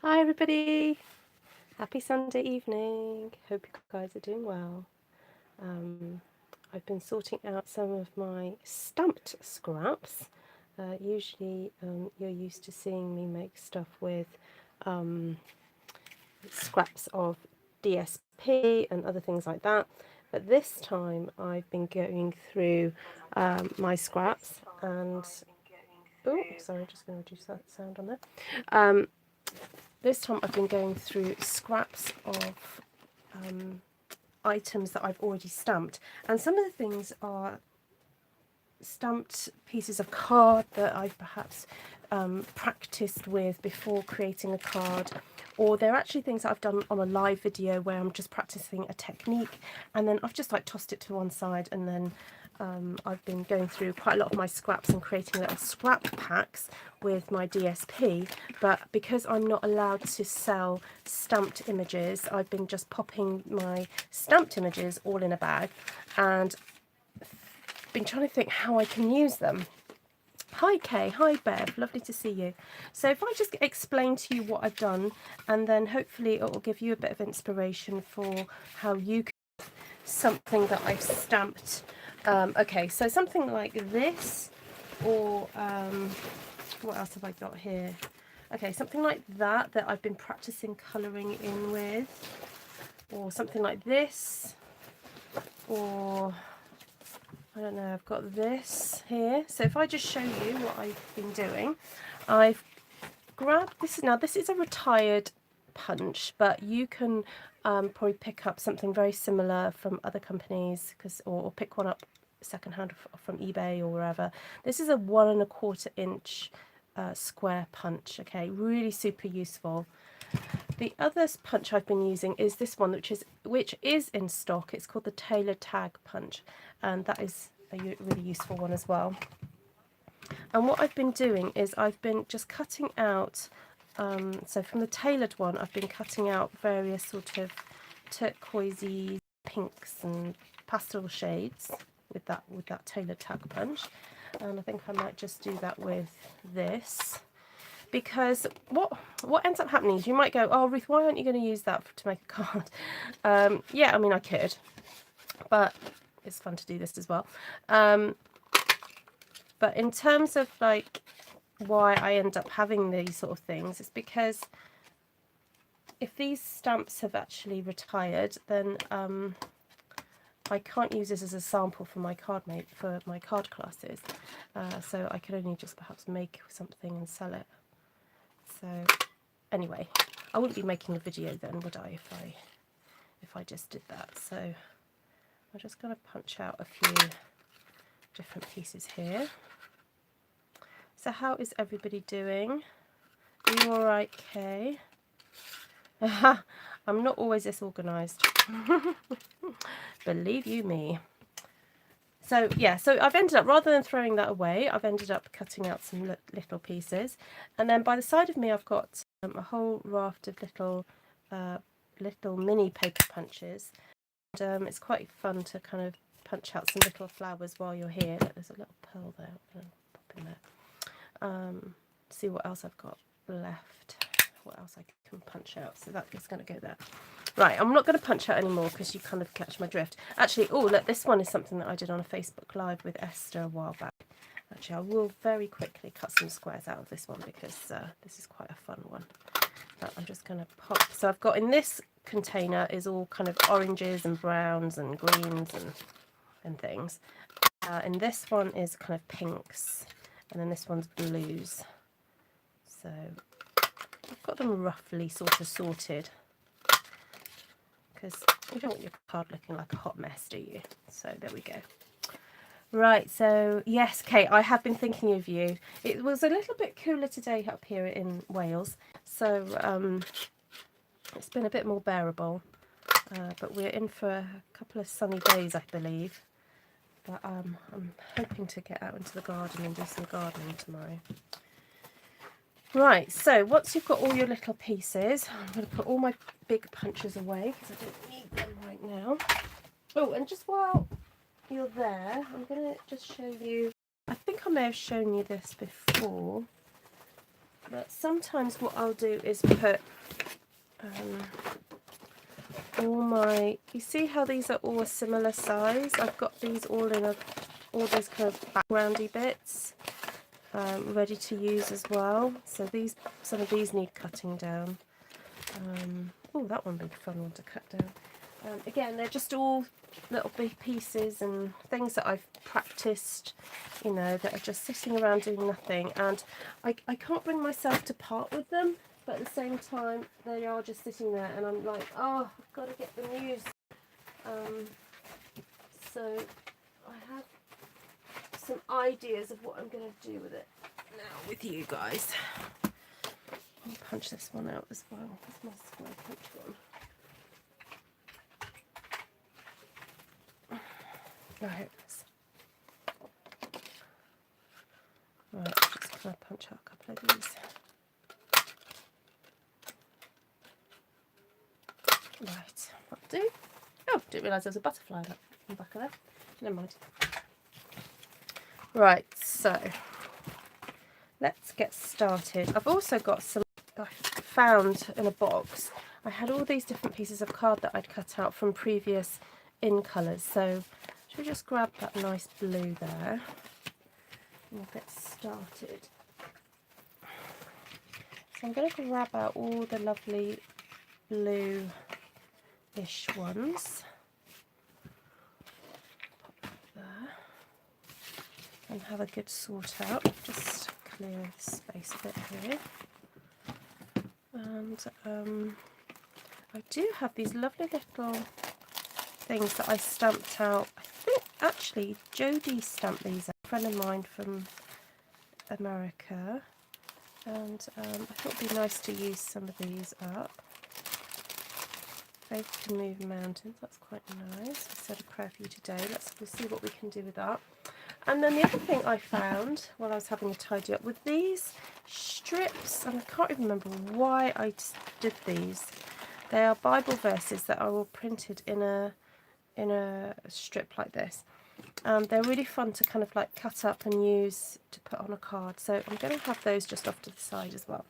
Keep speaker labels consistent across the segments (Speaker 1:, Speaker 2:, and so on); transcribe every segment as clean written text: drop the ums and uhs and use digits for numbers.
Speaker 1: Hi everybody! Happy Sunday evening. Hope you guys are doing well. I've been sorting out some of my stamped scraps. Usually you're used to seeing me make stuff with um, scraps of DSP and other things like that. But this time I've been going through my scraps and... Oh, sorry, just going to reduce that sound on there. This time I've been going through scraps of items that I've already stamped, and some of the things are stamped pieces of card that I've perhaps practiced with before creating a card, or they're actually things that I've done on a live video where I'm just practicing a technique and then I've just like tossed it to one side, and then I've been going through quite a lot of my scraps and creating little scrap packs with my DSP, but because I'm not allowed to sell stamped images, I've been just popping my stamped images all in a bag and been trying to think how I can use them. Hi Kay, hi Bev, lovely to see you. So if I just explain to you what I've done, and then hopefully it will give you a bit of inspiration for how you can something that I've stamped. Okay, so something like this, or what else have I got here? Okay, something like that I've been practicing colouring in with, or something like this, or I don't know, I've got this here. So if I just show you what I've been doing, I've grabbed this. Now this is a retired punch, but you can probably pick up something very similar from other companies, or pick one up secondhand from eBay or wherever. This is a 1¼ inch square punch. Okay, really super useful. The other punch I've been using is this one, which is in stock. It's called the Tailor Tag punch, and that is a really useful one as well. And what I've been doing is I've been just cutting out, so from the tailored one I've been cutting out various sort of turquoisey pinks and pastel shades with that Tailor Tag punch, and I think I might just do that with this. Because what ends up happening is you might go, oh Ruth, why aren't you going to use that to make a card? Yeah, I mean I could, but it's fun to do this as well. But in terms of like why I end up having these sort of things, it's because if these stamps have actually retired, then I can't use this as a sample for my card classes. So I can only just perhaps make something and sell it. So anyway, I wouldn't be making a video then, would I, if I just did that. So I'm just going to punch out a few different pieces here. So how is everybody doing? Are you all right, Kay? I'm not always this organised. Believe you me. So yeah, so I've ended up, rather than throwing that away, I've ended up cutting out some little pieces, and then by the side of me I've got a whole raft of little mini paper punches, and it's quite fun to kind of punch out some little flowers while you're here. Look, there's a little pearl there. I'm going to pop in there. See what else I've got left, what else I can punch out. So that is going to go there. Right, I'm not going to punch out anymore because you kind of catch my drift. Actually, oh look, this one is something that I did on a Facebook Live with Esther a while back. Actually, I will very quickly cut some squares out of this one because this is quite a fun one. But I'm just going to pop. So I've got in this container is all kind of oranges and browns and greens and things. And this one is kind of pinks, and then this one's blues. So I've got them roughly sort of sorted, because you don't want your card looking like a hot mess, do you? So there we go. Right, so yes, Kate, I have been thinking of you. It was a little bit cooler today up here in Wales, so it's been a bit more bearable, but we're in for a couple of sunny days, I believe. But I'm hoping to get out into the garden and do some gardening tomorrow. Right, so once you've got all your little pieces, I'm going to put all my big punches away because I don't need them right now. Oh, and just while you're there, I'm going to just show you, I think I may have shown you this before. But sometimes what I'll do is put all my, you see how these are all a similar size? I've got these all in all those kind of backgroundy bits ready to use as well. So some of these need cutting down. Oh, that one would be a fun one to cut down. Again, they're just all little big pieces and things that I've practiced, you know, that are just sitting around doing nothing, and I can't bring myself to part with them, but at the same time they are just sitting there and I'm like, oh, I've got to get them used. So I have some ideas of what I'm going to do with it now with you guys. I'll punch this one out as well. Where's my square punch one? Right, right, just going to punch out a couple of these. Right, that'll do. Oh, didn't realise there was a butterfly on the back of that. Never mind. Right, so let's get started. I've also got some I found in a box. I had all these different pieces of card that I'd cut out from previous in colours. So should we just grab that nice blue there and we'll get started. So I'm going to grab out all the lovely blue-ish ones. Pop that there. And have a good sort out. Just clear the space a bit here. And I do have these lovely little things that I stamped out. I think actually Jodie stamped these out, a friend of mine from America, and I thought it'd be nice to use some of these up. Faith Can Move Mountains, that's quite nice. I said a prayer for you today. We'll see what we can do with that. And then the other thing I found while I was having a tidy up with these strips, and I can't even remember why I did these. They are Bible verses that are all printed in a strip like this. They're really fun to kind of like cut up and use to put on a card. So I'm going to have those just off to the side as well.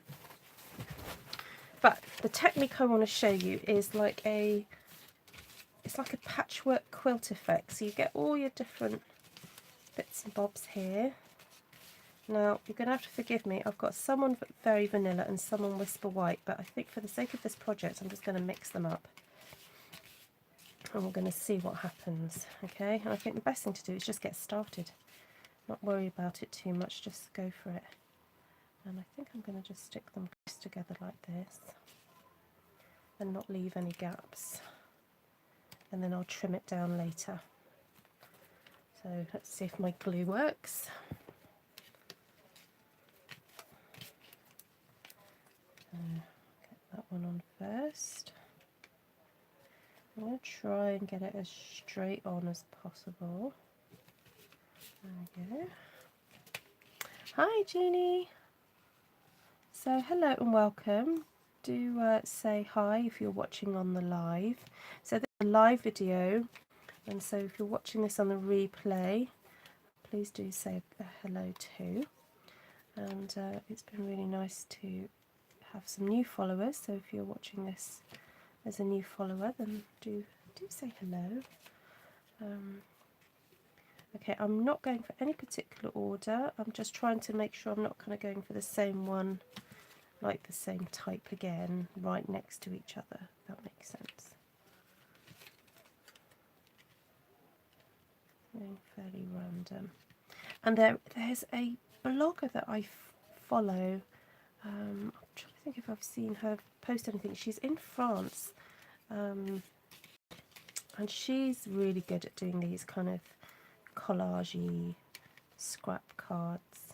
Speaker 1: But the technique I want to show you is like it's like a patchwork quilt effect. So you get all your different bits and bobs here. Now you're going to have to forgive me, I've got some on Very Vanilla and some on Whisper White, but I think for the sake of this project I'm just going to mix them up and we're going to see what happens. Okay, and I think the best thing to do is just get started, not worry about it too much, just go for it. And I think I'm going to just stick them close together like this and not leave any gaps, and then I'll trim it down later. So let's see if my glue works. Get that one on first. I'm going to try and get it as straight on as possible. There we go. Hi Jeannie. So hello and welcome. Do say hi if you're watching on the live. So this is a live video, and so if you're watching this on the replay, please do say hello too. And it's been really nice to have some new followers, so if you're watching this as a new follower, then do say hello. Okay, I'm not going for any particular order, I'm just trying to make sure I'm not kind of going for the same one, like the same type again, right next to each other, if that makes sense. Going fairly random. And there's a blogger that I follow. I'm trying to think if I've seen her post anything. She's in France, and she's really good at doing these kind of collage-y scrap cards,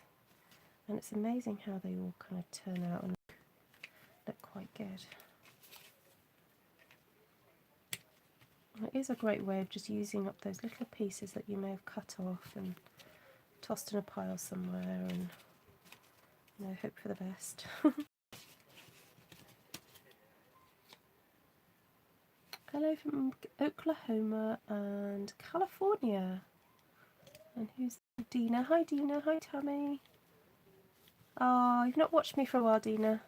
Speaker 1: and it's amazing how they all kind of turn out and look quite good. And it is a great way of just using up those little pieces that you may have cut off and tossed in a pile somewhere, and you know, hope for the best. Hello from Oklahoma and California. And who's Dina? Hi Dina, hi Tammy. Oh, you've not watched me for a while, Dina.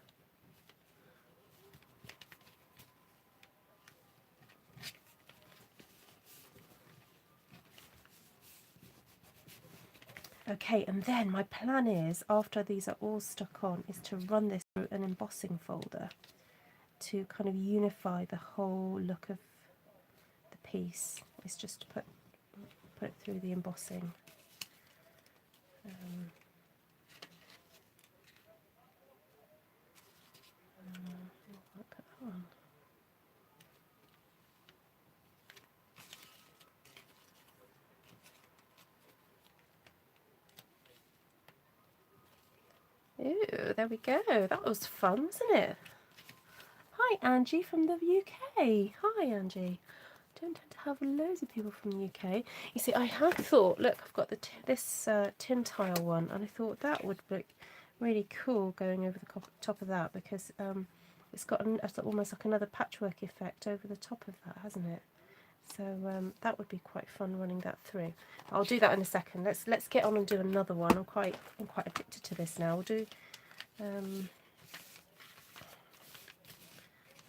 Speaker 1: Okay, and then my plan is, after these are all stuck on, is to run this through an embossing folder to kind of unify the whole look of the piece. It's just to put it through the embossing. I'll put that on. Ooh, there we go. That was fun, wasn't it? Hi, Angie from the UK. Hi, Angie. Don't tend to have loads of people from the UK. You see, I had thought, look, I've got this tin tile one, and I thought that would look really cool going over the top of that, because it's got almost like another patchwork effect over the top of that, hasn't it? So that would be quite fun running that through. I'll do that in a second. Let's get on and do another one. I'm quite addicted to this now. We'll do.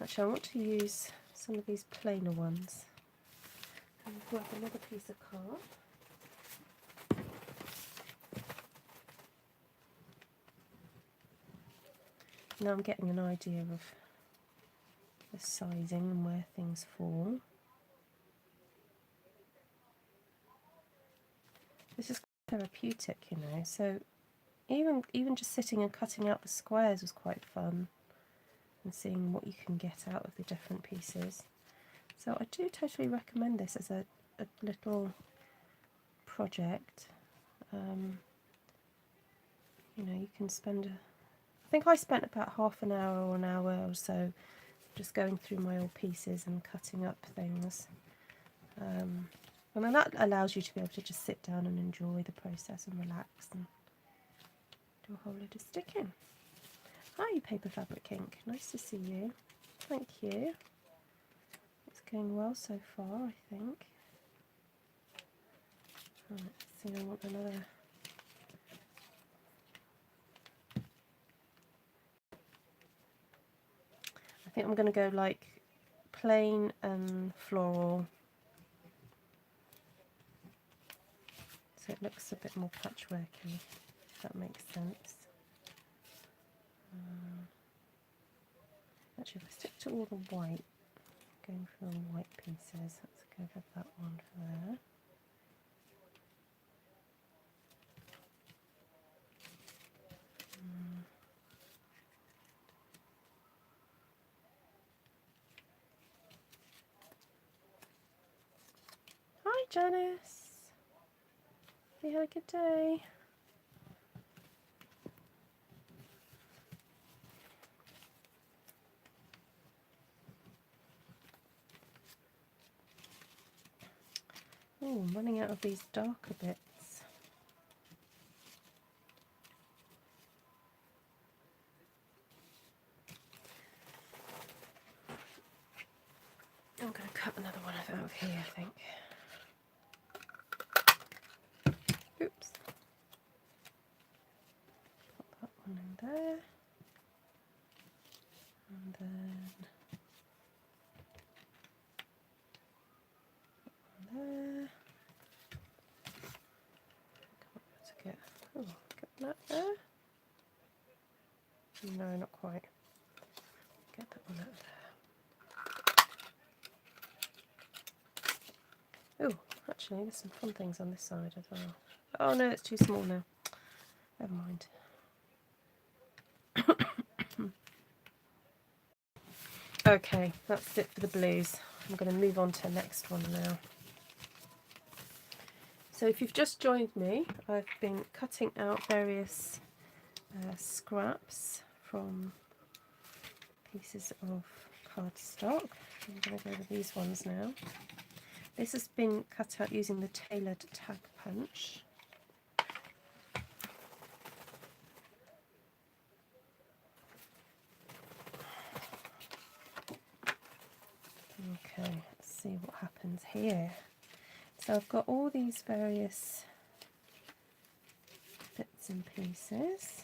Speaker 1: Actually, I want to use some of these plainer ones. And grab another piece of card. Now I'm getting an idea of the sizing and where things fall. This is quite therapeutic, you know, so even just sitting and cutting out the squares was quite fun, and seeing what you can get out of the different pieces. So I do totally recommend this as a little project. You know, you can spend I think I spent about half an hour or an hour or so just going through my old pieces and cutting up things. And then that allows you to be able to just sit down and enjoy the process and relax and do a whole load of sticking. Hi, Paper Fabric Ink. Nice to see you. Thank you. It's going well so far, I think. Right, let's see, I want another. I think I'm going to go like plain and floral, so it looks a bit more patchworky, if that makes sense. Actually, if I stick to all the white, going for the white pieces, let's go with that one for there. Hi, Janice. You had a good day. Oh, I'm running out of these darker bits. I'm going to cut another one out of here, I think. Oops. Put that one in there. And then there. To get, get that there. No, not quite. Get that one out there. Oh, actually, there's some fun things on this side as well. Oh no, it's too small now. Never mind. Okay, that's it for the blues. I'm going to move on to the next one now. So if you've just joined me, I've been cutting out various scraps from pieces of cardstock. I'm going to go with these ones now. This has been cut out using the tailored tag punch. Okay, let's see what happens here. So I've got all these various bits and pieces.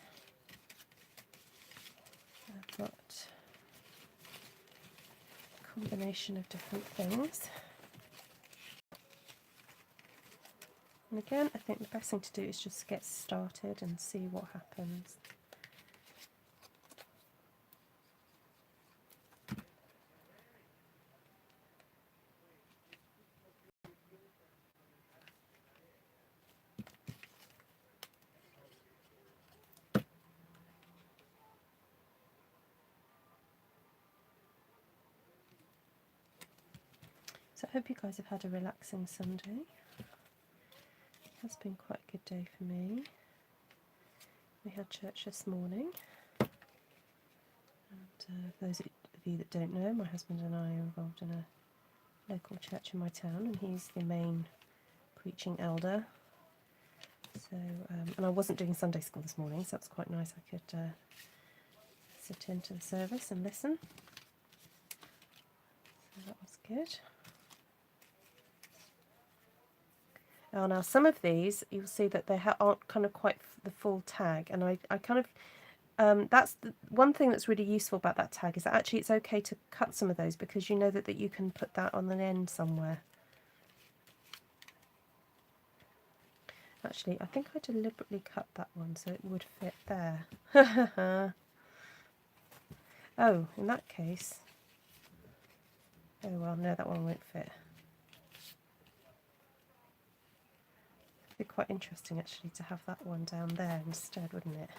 Speaker 1: combination of different things. And again, I think the best thing to do is just get started and see what happens. So I hope you guys have had a relaxing Sunday. It has been quite a good day for me. We had church this morning. And for those of you that don't know, my husband and I are involved in a local church in my town, and he's the main preaching elder. So, and I wasn't doing Sunday school this morning, so it's quite nice. I could sit into the service and listen. So that was good. Oh, now some of these you'll see that they aren't kind of quite the full tag, and I kind of that's the one thing that's really useful about that tag, is that actually it's okay to cut some of those, because you know that you can put that on the end somewhere. Actually, I think I deliberately cut that one so it would fit there. Oh, in that case, oh well, no, that one won't fit. It'd be quite interesting actually to have that one down there instead, wouldn't it?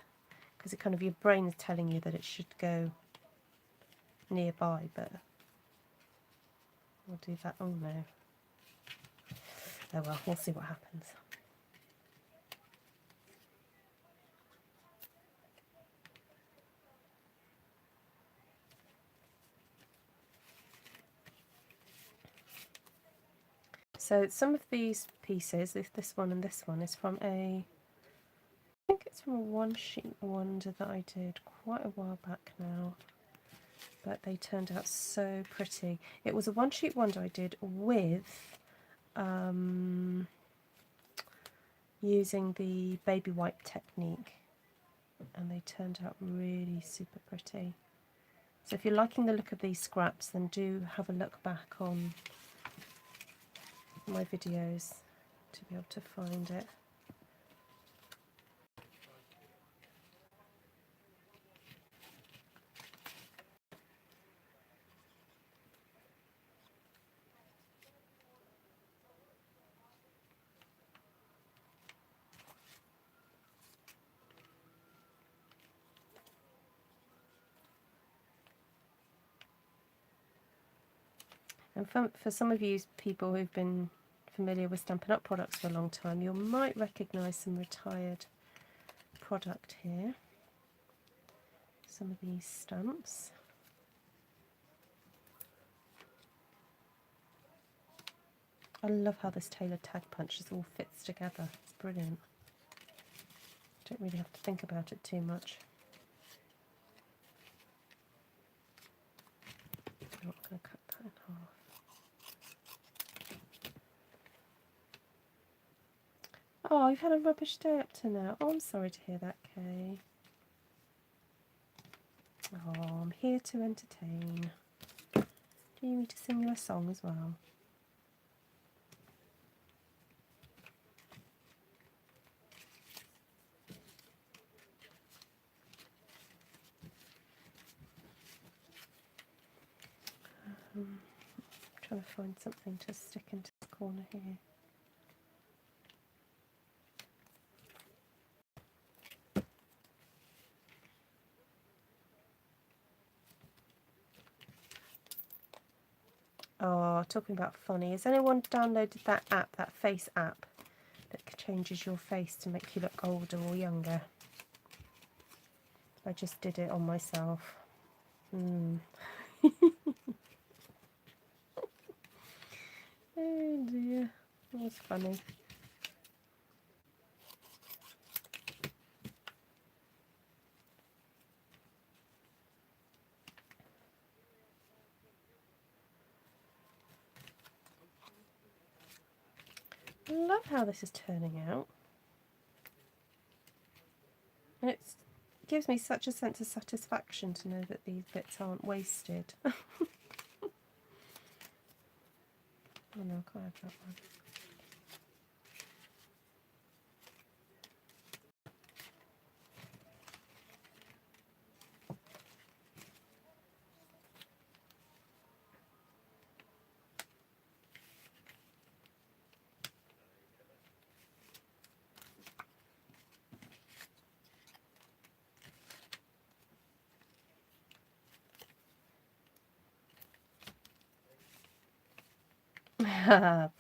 Speaker 1: Because it kind of, your brain is telling you that it should go nearby, but we'll do that. Oh no. Oh well, we'll see what happens. So some of these pieces, this one and this one, is from I think it's from a one sheet wonder that I did quite a while back now, but they turned out so pretty. It was a one sheet wonder I did with using the baby wipe technique, and they turned out really super pretty. So if you're liking the look of these scraps, then do have a look back on my videos to be able to find it. And for some of you people who've been familiar with Stampin' Up products for a long time, you might recognise some retired product here. Some of these stamps. I love how this tailored tag punch just all fits together. It's brilliant. Don't really have to think about it too much. I'm not going to cut that in half. Oh, you've had a rubbish day up to now. Oh, I'm sorry to hear that, Kay. Oh, I'm here to entertain. Do you need me to sing you a song as well? I'm trying to find something to stick into the corner here. Oh, talking about funny, has anyone downloaded that app, that face app, that changes your face to make you look older or younger? I just did it on myself. Oh dear, that was funny. I love how this is turning out. And it gives me such a sense of satisfaction to know that these bits aren't wasted. Oh no, I can't have that one.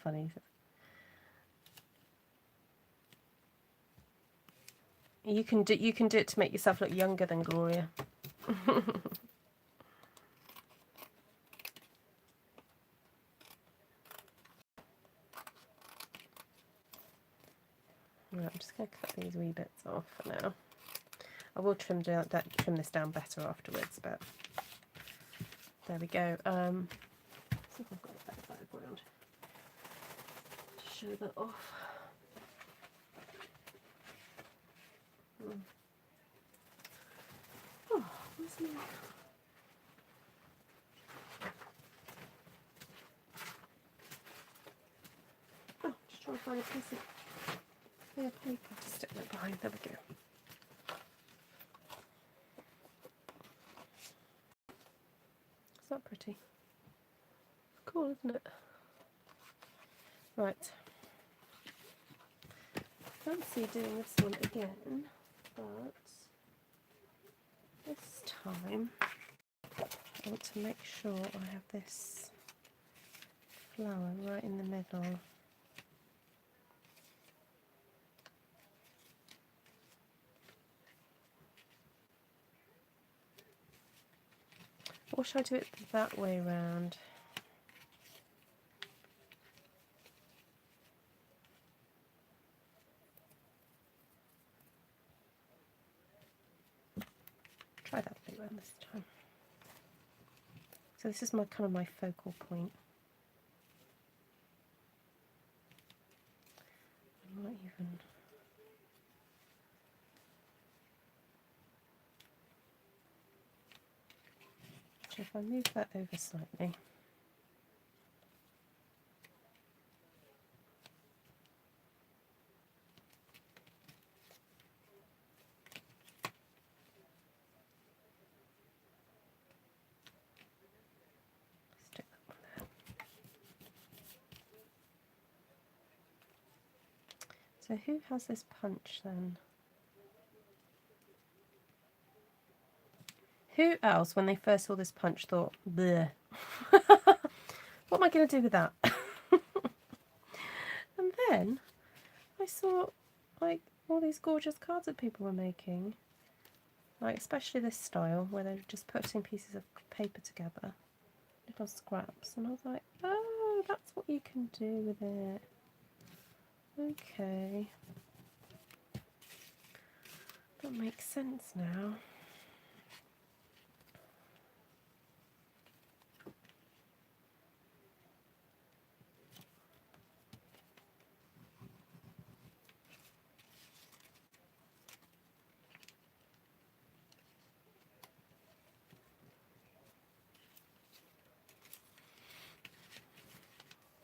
Speaker 1: Funny. You can do it to make yourself look younger than Gloria. Right, I'm just going to cut these wee bits off for now. I will trim this down better afterwards, but there we go. See if I've got a better background to show that off. Oh, where's my... Oh, just trying to find a piece of clear paper to stick that behind. There we go. Is that pretty? Cool, isn't it? Right. Fancy doing this one again, but this time I want to make sure I have this flower right in the middle. Or should I do it that way round? Try that way round this time. So this is my kind of my focal point. I might even... So if I move that over slightly. Stick that one there. So who has this punch then? Who else, when they first saw this punch, thought, bleh, what am I going to do with that? And then I saw like all these gorgeous cards that people were making, like especially this style where they're just putting pieces of paper together, little scraps, and I was like, oh, that's what you can do with it. Okay, that makes sense now.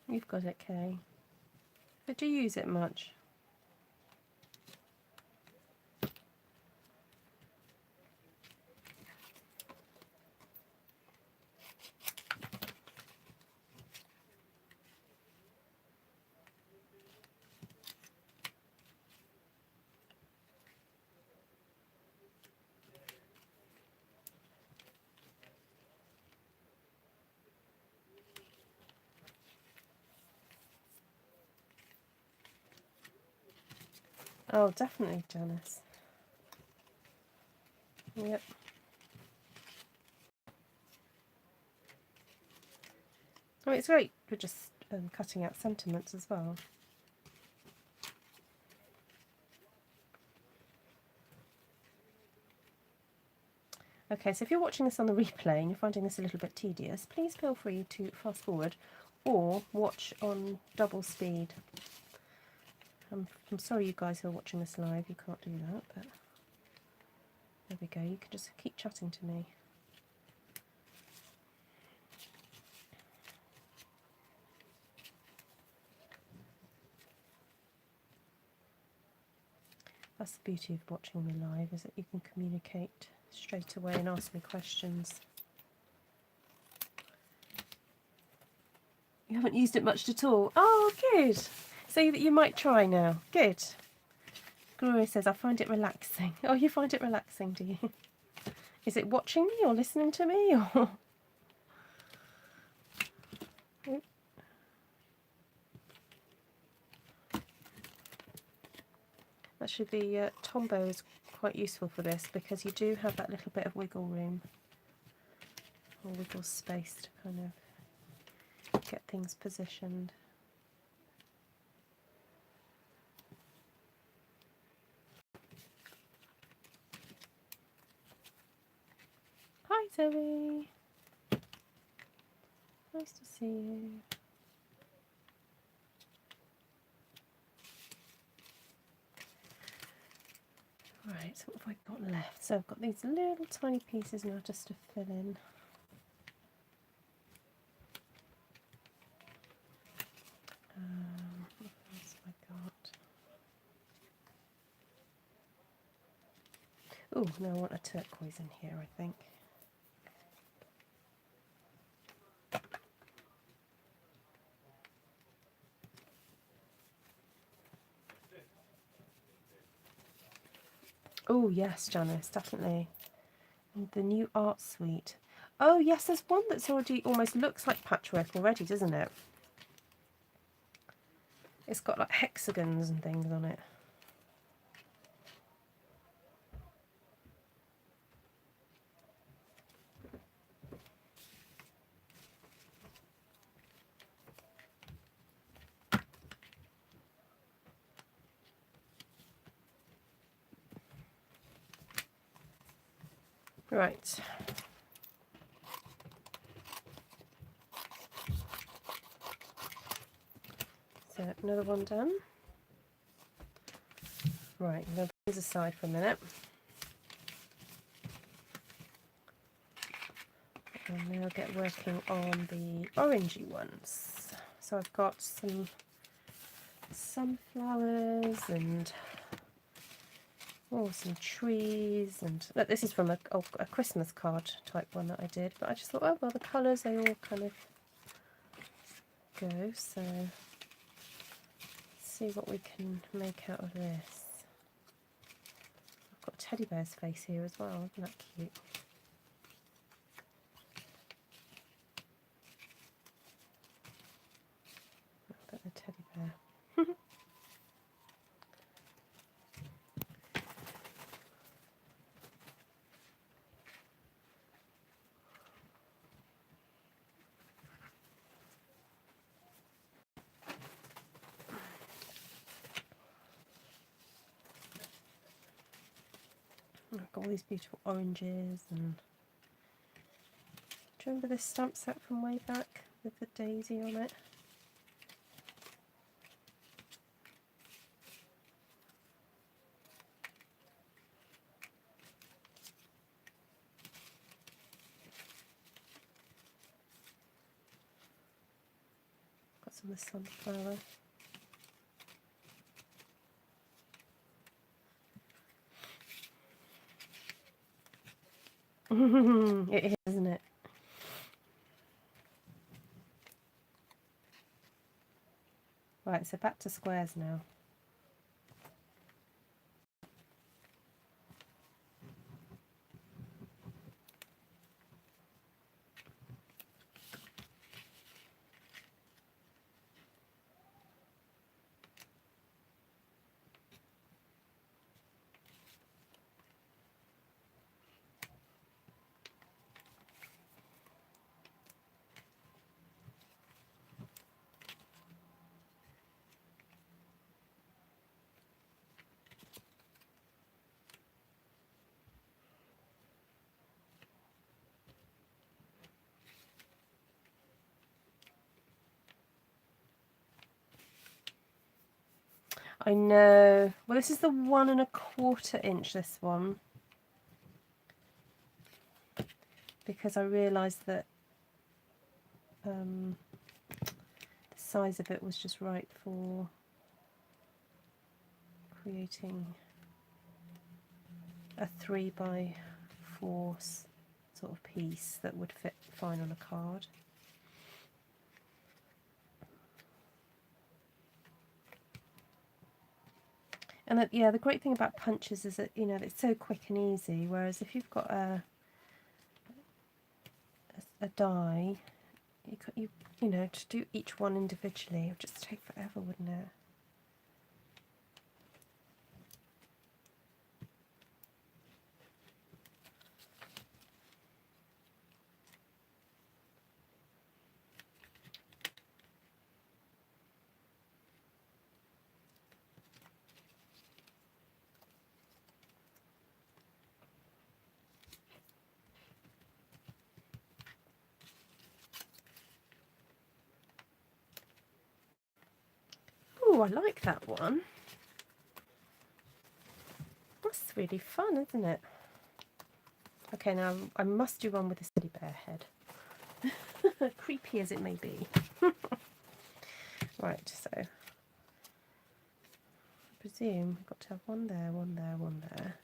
Speaker 1: You've got it, Kay. But do you use it much? Oh, definitely, Janice. Yep. Oh, it's great for just cutting out sentiments as well. Okay, so if you're watching this on the replay and you're finding this a little bit tedious, please feel free to fast forward or watch on double speed. I'm sorry you guys who are watching this live, you can't do that, but there we go, you can just keep chatting to me. That's the beauty of watching me live, is that you can communicate straight away and ask me questions. You haven't used it much at all. Oh, good. So that you might try now. Good. Gloria says, I find it relaxing. Oh, you find it relaxing, do you? Is it watching me or listening to me? Or actually, the Tombow is quite useful for this because you do have that little bit of wiggle room or wiggle space to kind of get things positioned. Hi Zoe, nice to see you. Right, so what have I got left? So I've got these little tiny pieces now just to fill in. What else have I got? Oh, no, I want a turquoise in here, I think. Oh yes, Janice, definitely. And the new art suite. Oh yes, there's one that's already almost looks like patchwork already, doesn't it? It's got like hexagons and things on it. Right. So another one done. Right, I'm going to put these aside for a minute. And now get working on the orangey ones. So I've got some sunflowers and some trees, and this is from a Christmas card type one that I did, but I just thought, oh well, the colours, they all kind of go, so let's see what we can make out of this. I've got a teddy bear's face here as well, isn't that cute? I'll put the teddy bear. I've got all these beautiful oranges, and do you remember this stamp set from way back with the daisy on it? Got some of the sunflower. It is, isn't it? Right, so back to squares now. I know. Well, this is the 1¼ inch, this one. Because I realised that the size of it was just right for creating a 3x4 sort of piece that would fit fine on a card. And that, yeah, the great thing about punches is that, you know, it's so quick and easy, whereas if you've got a die, you know, to do each one individually, it would just take forever, wouldn't it? Oh, I like that one. That's really fun, isn't it? Okay, now I must do one with a teddy bear head. Creepy as it may be. Right, so I presume I've got to have one there, one there, one there.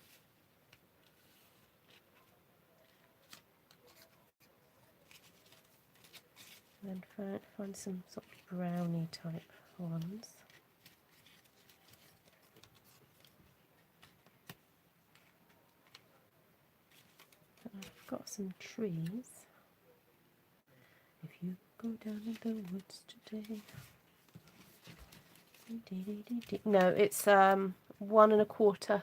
Speaker 1: And then find some sort of brownie type ones. And I've got some trees. If you go down in the woods today. No, it's 1 1/4.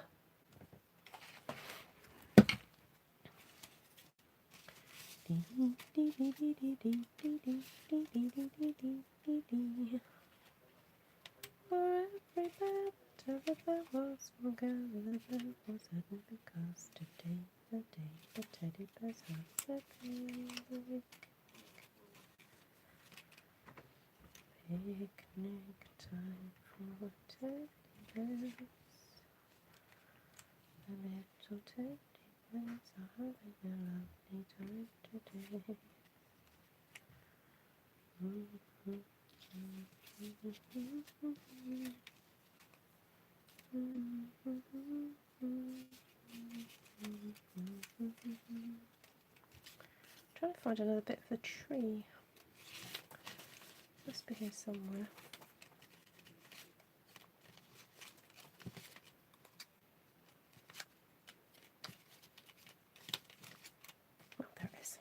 Speaker 1: For every bad, there was one girl with a bell was hidden because today's the day the teddy bears have their picnic. Picnic time for teddy bears. The little teddy bears are having a lovely time today. Trying to find another bit of the tree. Must be here somewhere. Oh, there it is.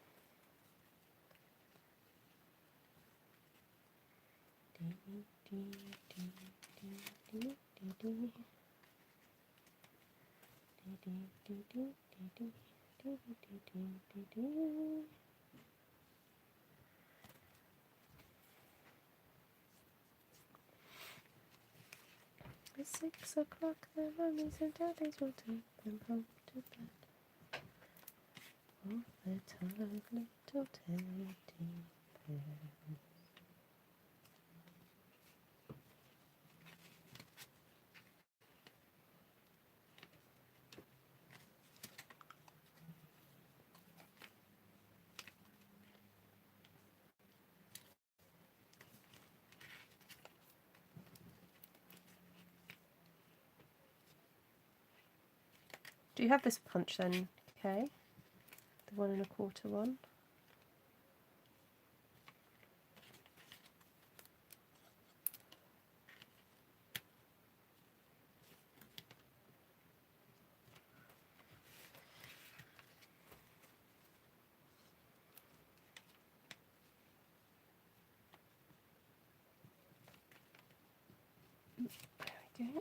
Speaker 1: At 6 o'clock, their mummies and daddies will take them home to bed. Oh, they're tired little teddy bears. Do you have this punch then, Kay? The 1 1/4 one? There we go.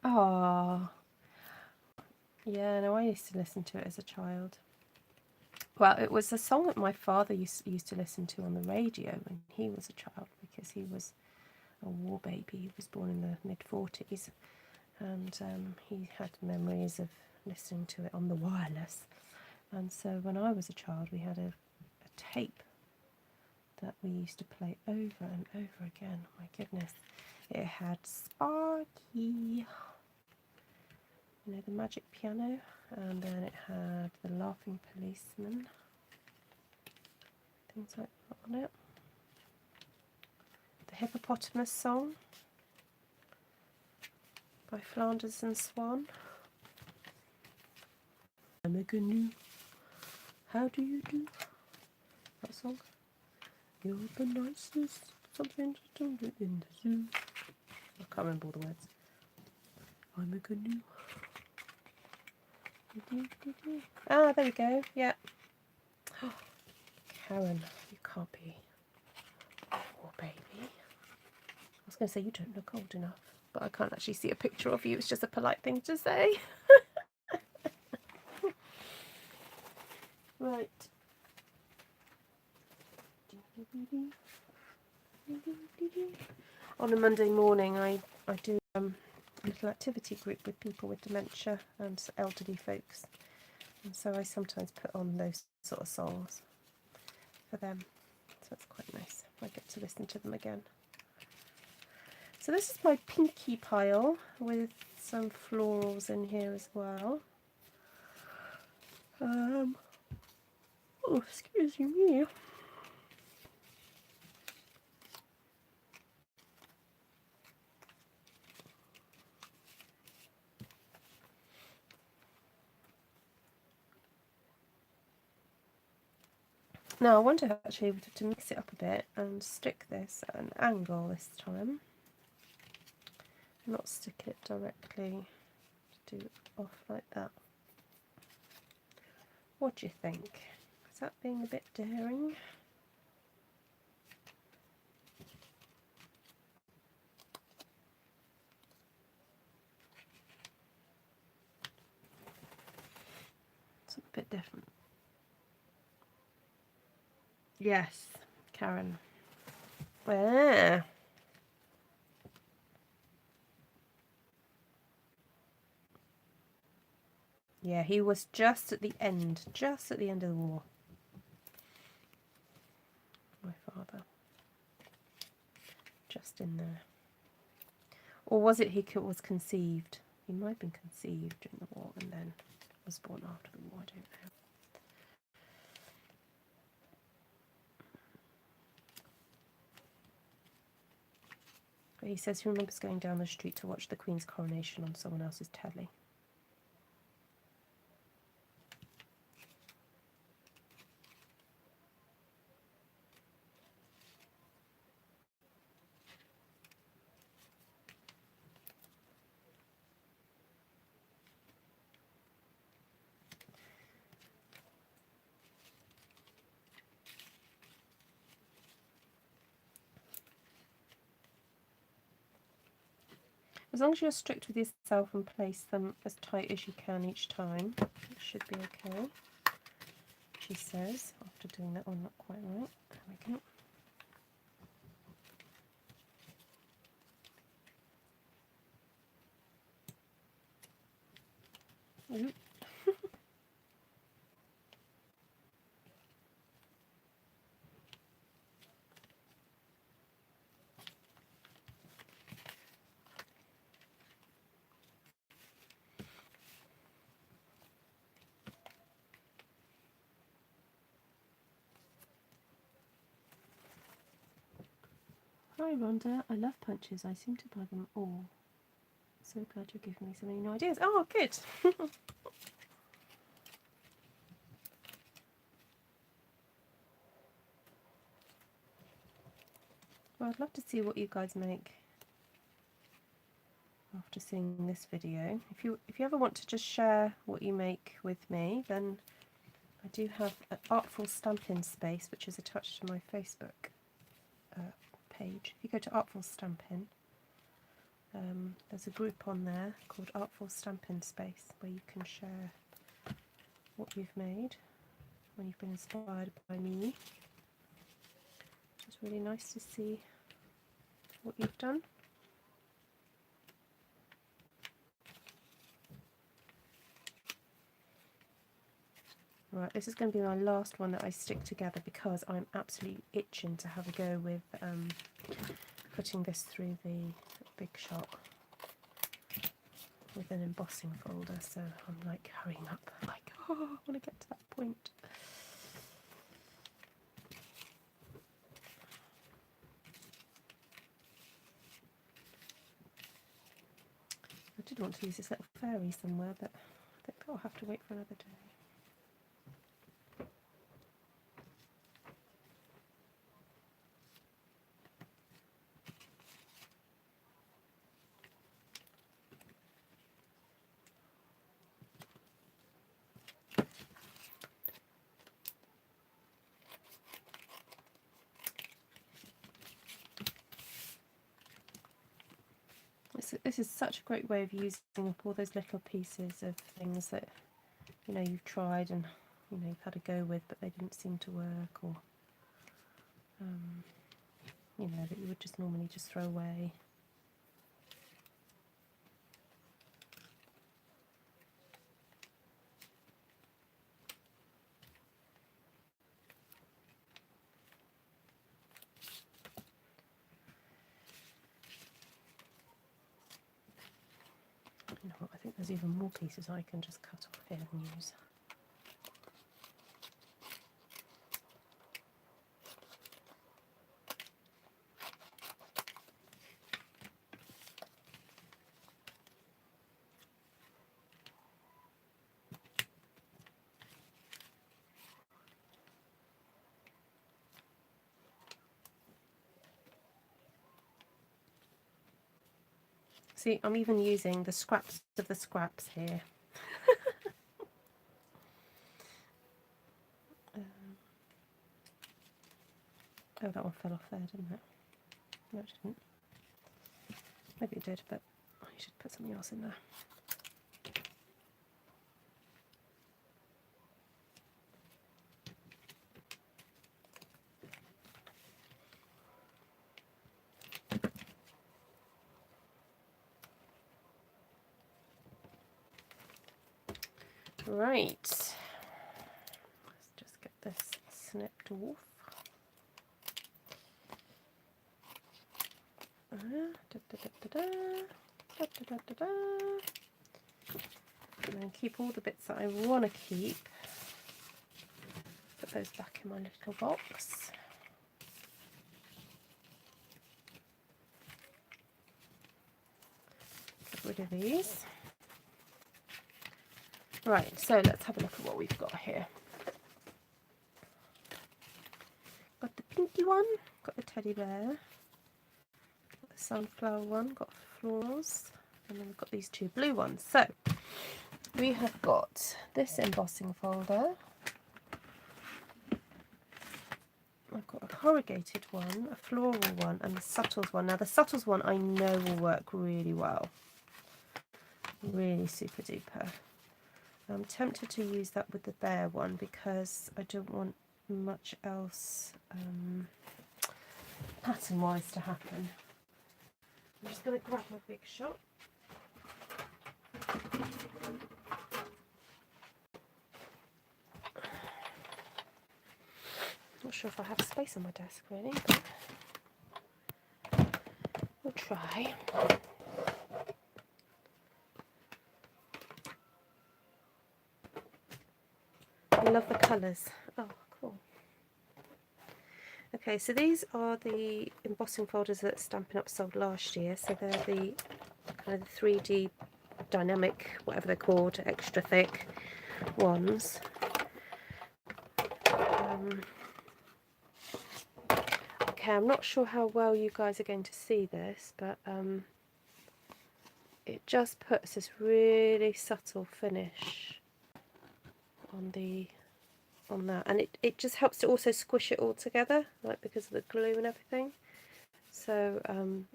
Speaker 1: Oh, yeah, no, I used to listen to it as a child. Well, it was a song that my father used to listen to on the radio when he was a child, because he was a war baby. He was born in the mid-40s, and he had memories of listening to it on the wireless. And so when I was a child, we had a tape that we used to play over and over again. Oh my goodness. It had Sparky, you know, the magic piano, and then it had the Laughing Policeman, things like that on it. The hippopotamus song. by Flanders and Swan. I'm a canoe. How do you do? That song. You're the nicest, something to do in the zoo. I can't remember all the words. I'm a canoe. Ah, there we go. Yeah. Karen, you can't be a poor baby. I was going to say you don't look old enough, but I can't actually see a picture of you. It's just a polite thing to say. Right. On a Monday morning, I do a little activity group with people with dementia and elderly folks, and so I sometimes put on those sort of songs for them, so it's quite nice. I get to listen to them again. So this is my pinky pile with some florals in here as well. Oh, excuse me. Now I wonder actually to mix it up a bit and stick this at an angle this time. Not stick it directly, do it off like that. What do you think? Is that being a bit daring? It's a bit different. Yes, Karen. Ah. Yeah, he was just at the end of the war. My father. Just in there. Or was it he was conceived? He might have been conceived during the war and then was born after the war, I don't know. But he says he remembers going down the street to watch the Queen's coronation on someone else's telly. As long as you're strict with yourself and place them as tight as you can each time, it should be okay, she says, after doing that one not quite right. There we go. Ooh. Hi Rhonda, I love punches. I seem to buy them all. So glad you're giving me so many new ideas. Oh, good. Well, I'd love to see what you guys make after seeing this video. If you ever want to just share what you make with me, then I do have an Artful Stampin space, which is attached to my Facebook page. If you go to Artful Stampin, there's a group on there called Artful Stampin Space where you can share what you've made when you've been inspired by me. It's really nice to see what you've done. Right, this is going to be my last one that I stick together because I'm absolutely itching to have a go with putting this through the big shot with an embossing folder, so I'm like hurrying up, like, oh, I want to get to that point. did want to use this little fairy somewhere, but I think I'll have to wait for another day. This is such a great way of using up all those little pieces of things that you've tried and you've had a go with, but they didn't seem to work, or that you would just normally just throw away. You know what, I think there's even more pieces I can just cut off here and use. See, I'm even using the scraps of the scraps here. Oh, that one fell off there, didn't it? No, it didn't. Maybe it did, but I should put something else in there. Right, let's just get this snipped off. And then keep all the bits that I want to keep. Put those back in my little box. Get rid of these. Right, so let's have a look at what we've got here. Got the pinky one, got the teddy bear, got the sunflower one, got florals, and then we've got these two blue ones. So we have got this embossing folder. I've got a corrugated one, a floral one, and the subtles one. Now the subtles one I know will work really well. Really super duper. I'm tempted to use that with the bear one because I don't want much else pattern wise to happen. I'm just going to grab my big shot. Not sure if I have space on my desk really, but we'll try. I love the colours. Oh, cool. Okay, so these are the embossing folders that Stampin' Up sold last year. So they're the kind of the 3D dynamic, whatever they're called, extra thick ones. Okay, I'm not sure how well you guys are going to see this, but it just puts this really subtle finish on that, and it just helps to also squish it all together, like because of the glue and everything. So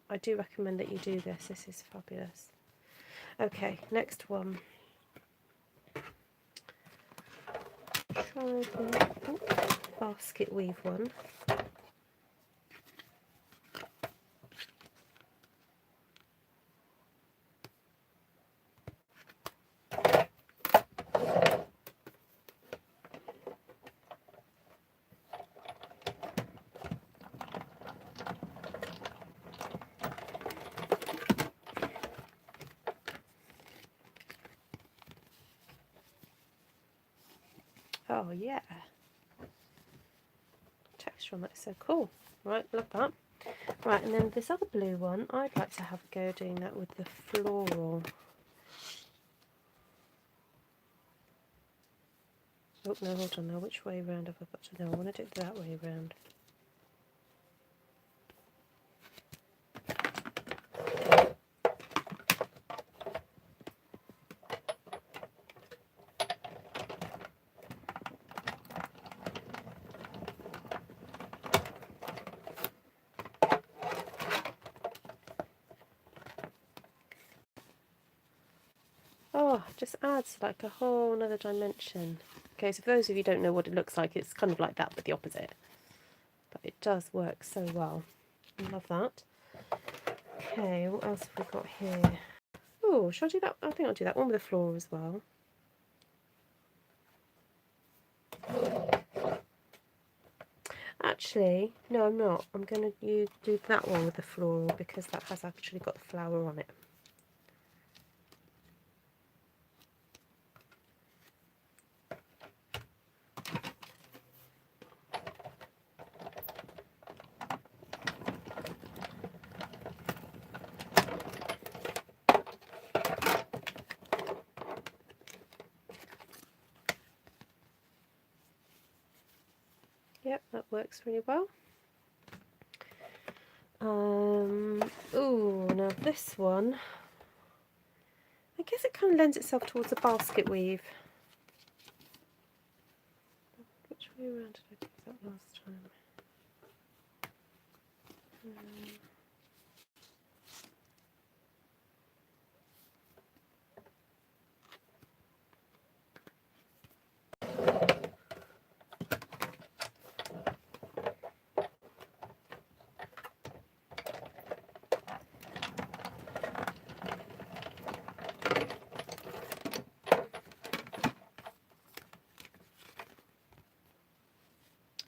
Speaker 1: I do recommend that you do this. This is fabulous. Okay, next one. Try the basket weave one. Oh yeah, texture on that is so cool. Right, love that. Right, and then this other blue one, I'd like to have a go doing that with the floral Oh no, hold on now, which way round have I got to go? I want to do it that way round. Oh, it just adds like a whole another dimension. Okay, so for those of you who don't know what it looks like, it's kind of like that but the opposite. But it does work so well. I love that. Okay, what else have we got here? Oh, should I do that? I think I'll do that one with the floor as well. Actually, no, I'm not. I'm going to do that one with the floral because that has actually got the flower on it. Yep, that works really well. Oh, now this one, I guess it kind of lends itself towards a basket weave. Which way around did I do that last time?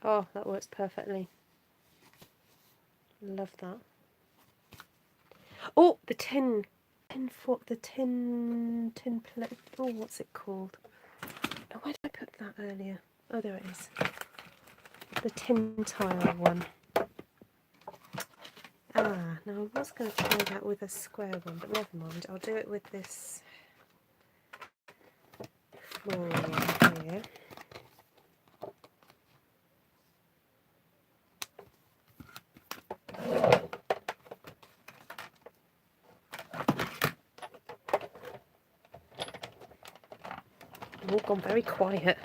Speaker 1: Oh, that works perfectly. Love that. Oh, the tin plate. Oh, what's it called? Oh, where did I put that earlier? Oh, there it is. The tin tile one. Ah, now I was going to try that with a square one, but never mind. I'll do it with this floral one here. All gone very quiet.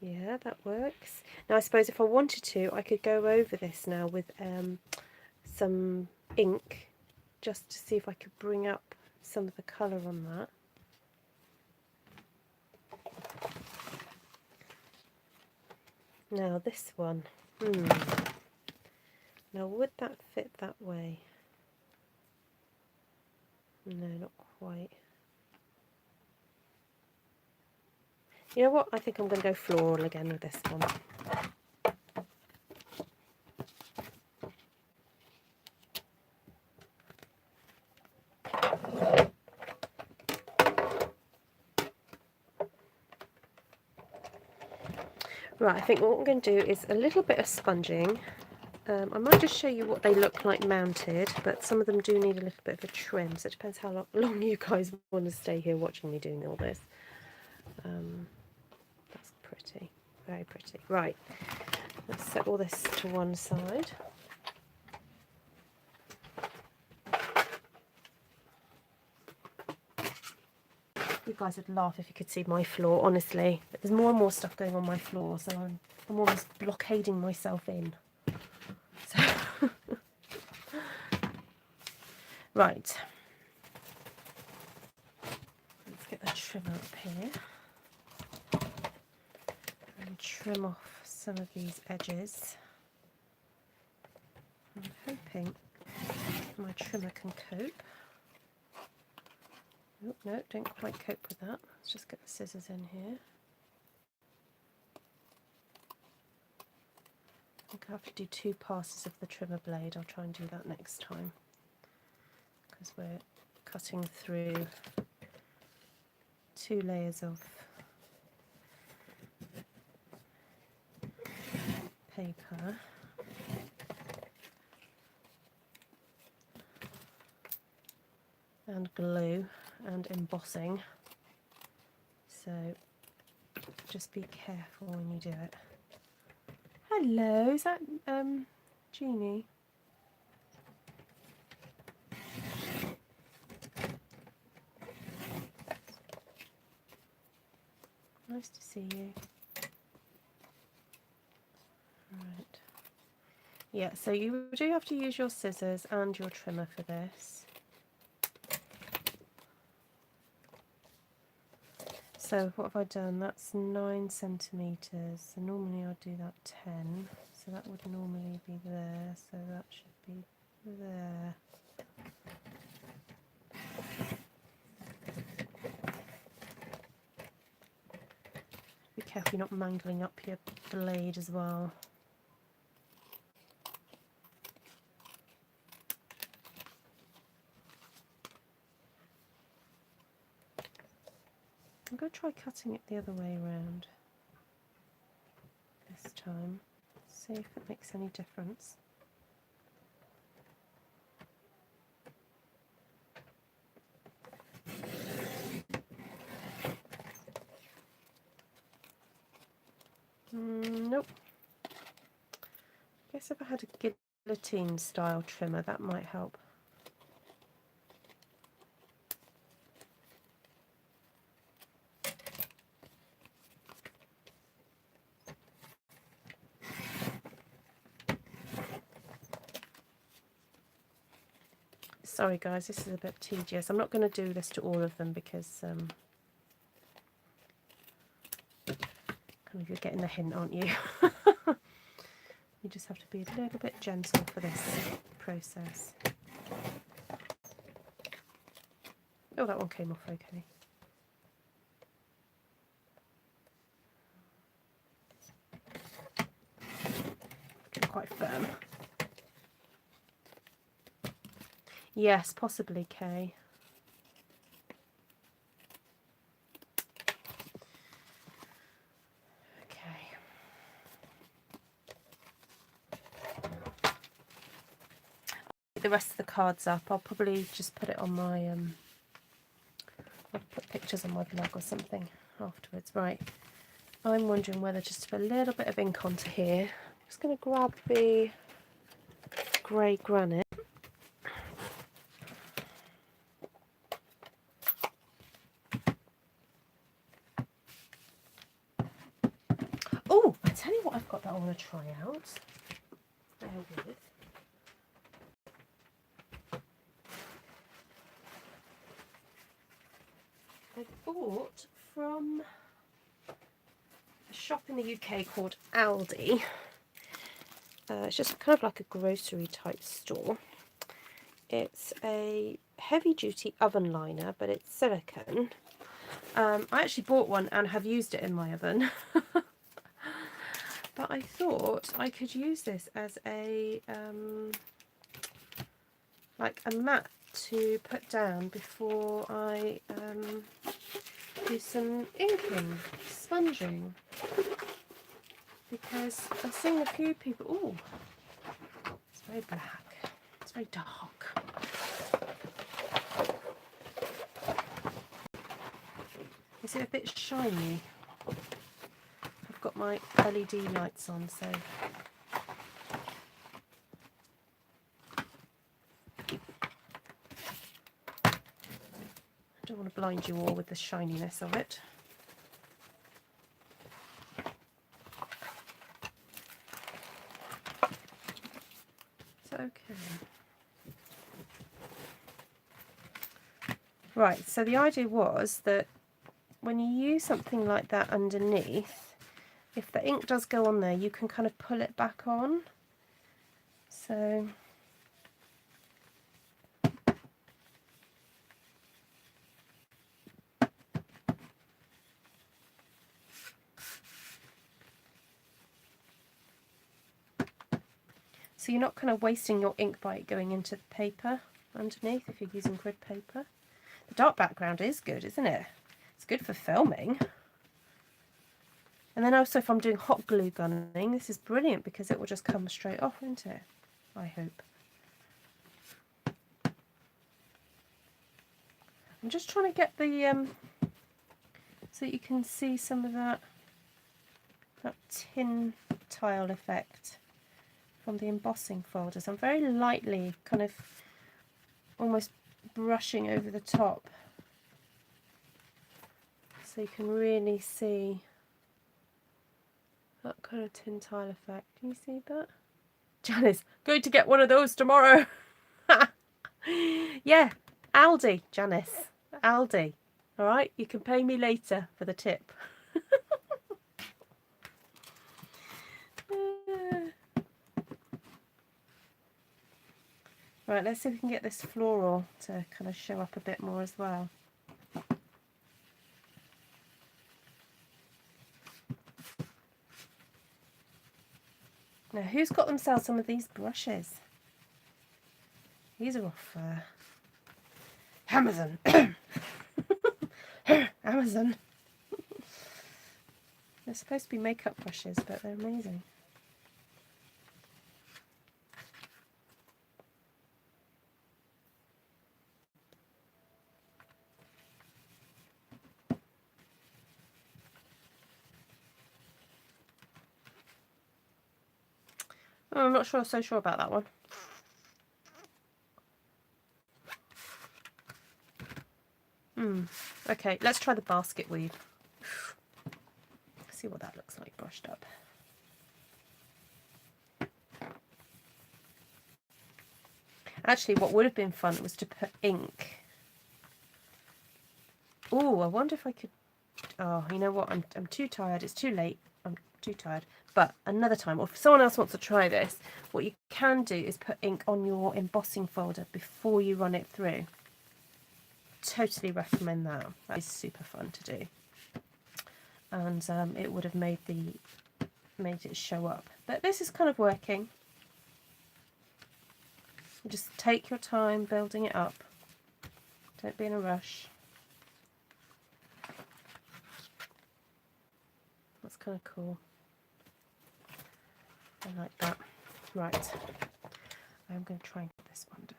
Speaker 1: Yeah, that works. Now I suppose if I wanted to, I could go over this now with some ink just to see if I could bring up some of the colour on that. Now this one, now would that fit that way? No, not quite. You know what, I think I'm going to go floral again with this one. Right, I think what I'm going to do is a little bit of sponging. I might just show you what they look like mounted, but some of them do need a little bit of a trim, so it depends how long you guys want to stay here watching me doing all this. That's pretty, very pretty. Right, let's set all this to one side. You guys would laugh if you could see my floor, honestly. There's more and more stuff going on my floor, so I'm almost blockading myself in. So right. Let's get the trimmer up here. And trim off some of these edges. I'm hoping my trimmer can cope. Oh, no, don't quite cope with that. Let's just get the scissors in here. I think I have to do 2 passes of the trimmer blade. I'll try and do that next time because we're cutting through 2 layers of paper. and glue and embossing, so just be careful when you do it. Hello, is that Jeannie? Nice to see you. Right. Yeah, so you do have to use your scissors and your trimmer for this. So what have I done? That's 9 centimetres. So normally I'd do that 10. So that would normally be there. So that should be there. Be careful you're not mangling up your blade as well. I'm going to try cutting it the other way around this time. See if it makes any difference. Nope. I guess if I had a guillotine style trimmer that might help. Sorry guys, this is a bit tedious. I'm not going to do this to all of them because kind of you're getting the hint, aren't you? You just have to be a little bit gentle for this process. Oh, that one came off okay. Quite firm. Yes, possibly, Kay. Okay. The rest of the cards up. I'll probably just put it on my I'll put pictures on my blog or something afterwards. Right. I'm wondering whether just to put a little bit of ink onto here. I'm just going to grab the grey granite. Oh, I tell you what I've got that I want to try out. Bear with. I bought from a shop in the UK called Aldi. It's just kind of like a grocery type store. It's a heavy duty oven liner, but it's silicone. I actually bought one and have used it in my oven. But I thought I could use this as a like a mat to put down before I do some inking, sponging, because I've seen a few people. Oh, it's very black. It's very dark. Is it a bit shiny? I've got my LED lights on, so I don't want to blind you all with the shininess of it. It's okay. Right, so the idea was that when you use something like that underneath, if the ink does go on there, you can kind of pull it back on. So you're not kind of wasting your ink by it going into the paper underneath if you're using grid paper. The dark background is good, isn't it? It's good for filming. And then also if I'm doing hot glue gunning, this is brilliant because it will just come straight off, won't it? I hope. I'm just trying to get the so you can see some of that tin tile effect from the embossing folders. I'm very lightly kind of almost brushing over the top so you can really see that kind of tin tile effect. Can you see that? Janice, going to get one of those tomorrow. Yeah, Aldi, Janice, Aldi. All right, you can pay me later for the tip. Right, let's see if we can get this floral to kind of show up a bit more as well. Now, who's got themselves some of these brushes? These are off Amazon. Amazon. They're supposed to be makeup brushes, but they're amazing. Oh, I'm not so sure about that one. Okay, let's try the basket weave. See what that looks like brushed up. Actually, what would have been fun was to put ink. Oh, I wonder if I could. Oh, you know what? I'm too tired. It's too late. I'm too tired. But another time, or if someone else wants to try this, what you can do is put ink on your embossing folder before you run it through. Totally recommend that. That is super fun to do, and it would have made it show up. But this is kind of working. Just take your time building it up. Don't be in a rush. That's kind of cool. I like that. Right, I'm going to try and get this one down.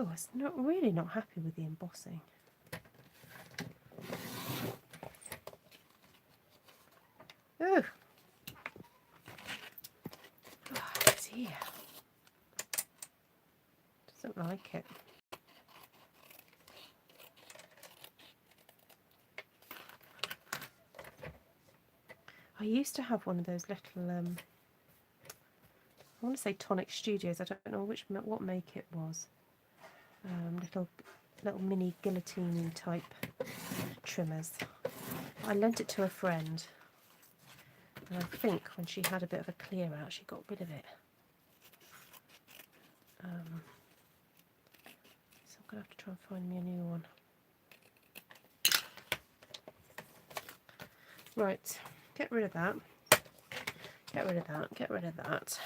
Speaker 1: Oh, it's really not happy with the embossing. Oh, it's here. Doesn't like it. I used to have one of those little, I want to say Tonic Studios. I don't know what make it was. Little mini guillotine type trimmers. I lent it to a friend, and I think when she had a bit of a clear out, she got rid of it. So I'm gonna have to try and find me a new one. Right, get rid of that. Get rid of that. Get rid of that.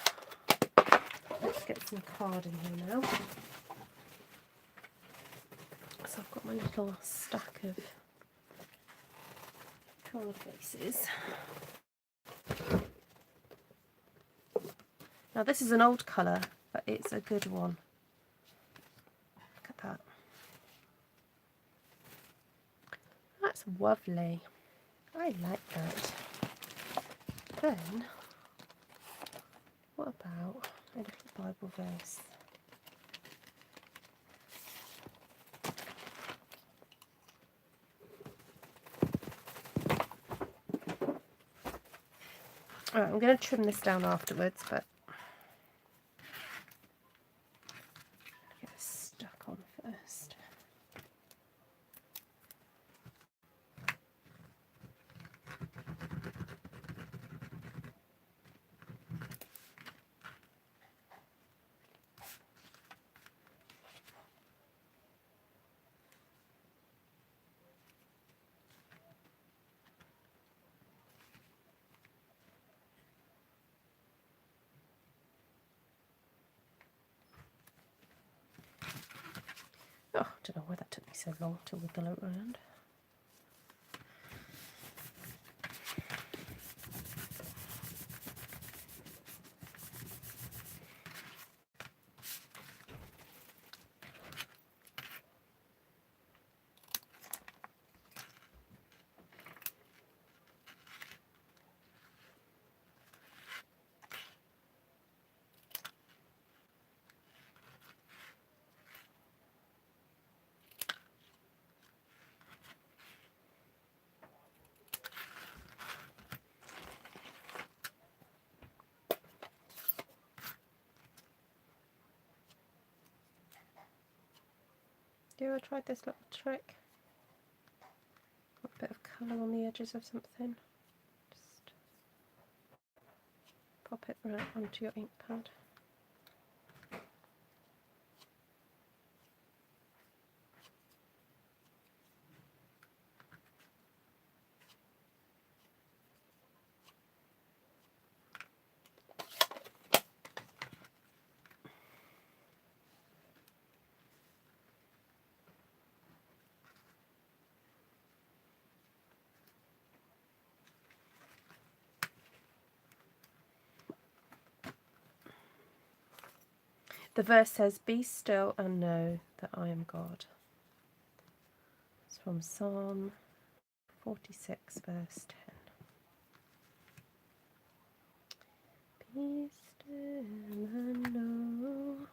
Speaker 1: Let's get some card in here now. So I've got my little stack of card bases. Now this is an old colour, but it's a good one. Look at that. That's lovely. I like that. Then, what about a little Bible verse? Alright, I'm going to trim this down afterwards, but get this stuck on first. Oh, I don't know why that took me so long to wiggle it around. you. I tried this little trick. A bit of colour on the edges of something. Just pop it right onto your ink pad. The verse says, "Be still and know that I am God." It's from Psalm 46, verse 10. Be still and know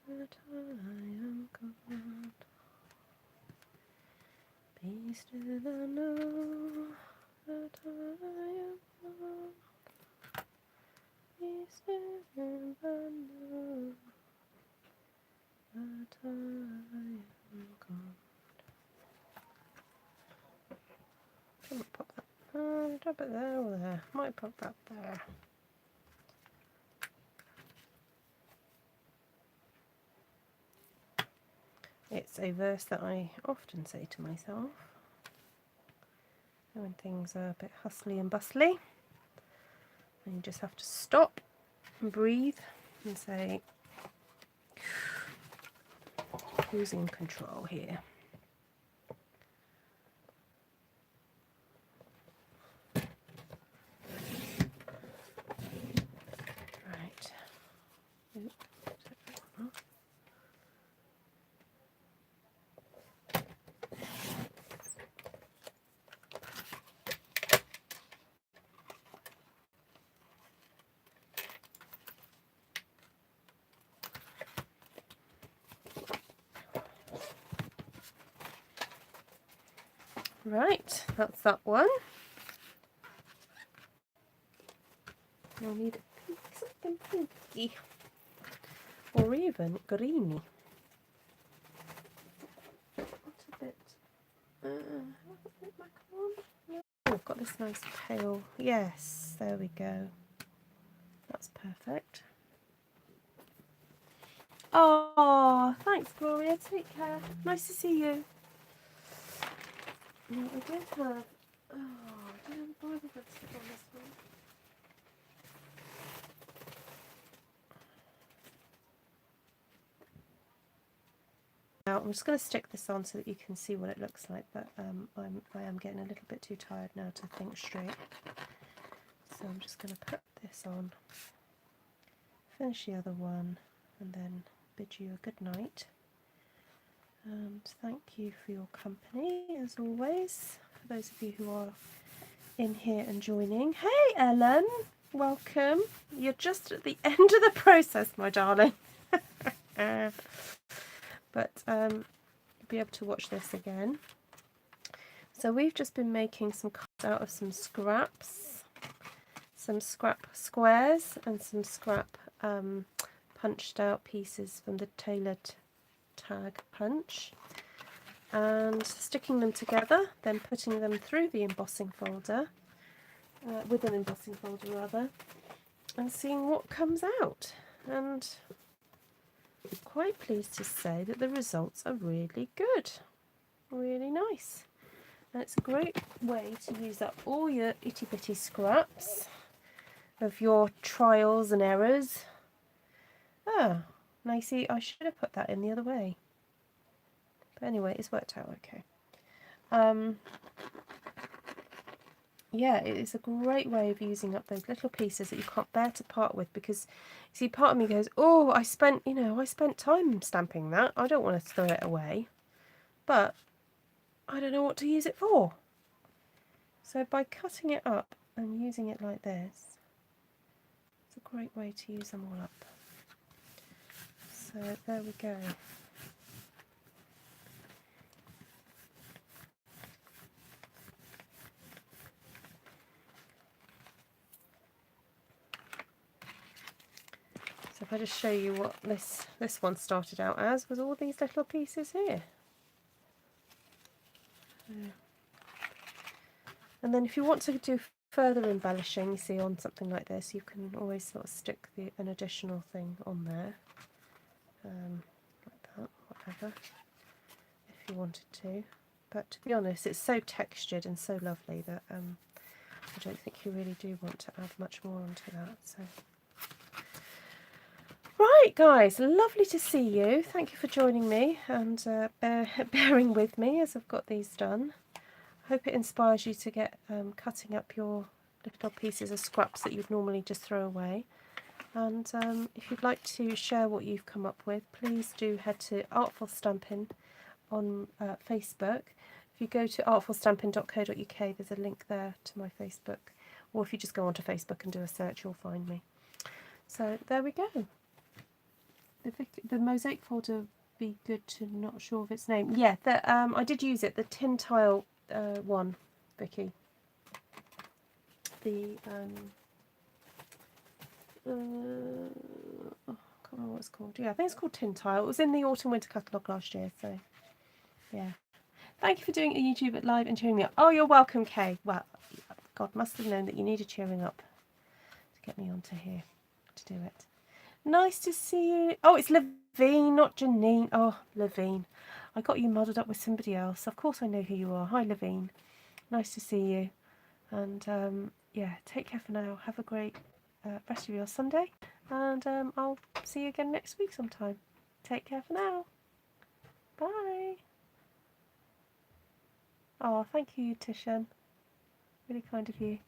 Speaker 1: that I am God. Be still and know that I am God. Be still and know that I am God. Might pop that. Drop it there or there. Might pop that there. It's a verse that I often say to myself when things are a bit hustly and bustly, and you just have to stop and breathe and say, who's in control here? Right. Oop. Right, that's that one. I'll need something pinky or even greeny. What a bit. A bit macaron. Yeah. Oh, I've got this nice pale. Yes, there we go. That's perfect. Oh, thanks, Gloria. Take care. Nice to see you. No, I did have. Oh, I did have a Bible verse on this one. Now I'm just going to stick this on so that you can see what it looks like, but I am getting a little bit too tired now to think straight. So I'm just going to put this on, finish the other one, and then bid you a good night. And thank you for your company, as always, for those of you who are in here and joining. Hey Ellen, welcome. You're just at the end of the process, my darling. But you'll be able to watch this again. So we've just been making some cards out of some scraps, some scrap squares and some scrap punched out pieces from the tailored tag punch, and sticking them together, then putting them through the embossing folder, with an embossing folder rather, and seeing what comes out. And I'm quite pleased to say that the results are really good, really nice. And it's a great way to use up all your itty bitty scraps of your trials and errors. Ah, now you see, I should have put that in the other way. But anyway, it's worked out okay. Yeah, it is a great way of using up those little pieces that you can't bear to part with, because you see, part of me goes, oh, I spent time stamping that. I don't want to throw it away, but I don't know what to use it for. So by cutting it up and using it like this, it's a great way to use them all up. So there we go. So if I just show you what this one started out as, was all these little pieces here. And then if you want to do further embellishing, you see, on something like this, you can always sort of stick an additional thing on there, like that, whatever, if you wanted to. But to be honest, it's so textured and so lovely that I don't think you really do want to add much more onto that. So, right, guys, lovely to see you. Thank you for joining me and bearing with me as I've got these done. I hope it inspires you to get cutting up your little pieces of scraps that you'd normally just throw away. And if you'd like to share what you've come up with, please do head to Artful Stampin on Facebook. If you go to artfulstampin.co.uk, there's a link there to my Facebook. Or if you just go onto Facebook and do a search, you'll find me. So there we go. The mosaic folder would be good to, not sure of its name. Yeah, I did use it, the tin tile one, Vicky. The I can't remember what it's called. Yeah, I think it's called Tin Tile. It was in the autumn winter catalogue last year, so yeah. Thank you for doing a YouTube live and cheering me up. Oh, you're welcome, Kay. Well, God must have known that you needed cheering up to get me onto here to do it. Nice to see you. Oh, it's Levine, not Janine. Oh, Levine. I got you muddled up with somebody else. Of course I know who you are. Hi, Levine. Nice to see you. And yeah, take care for now. Have a great rest of your Sunday. And I'll see you again next week sometime. Take care for now. Bye. Oh, thank you, Tishan. Really kind of you.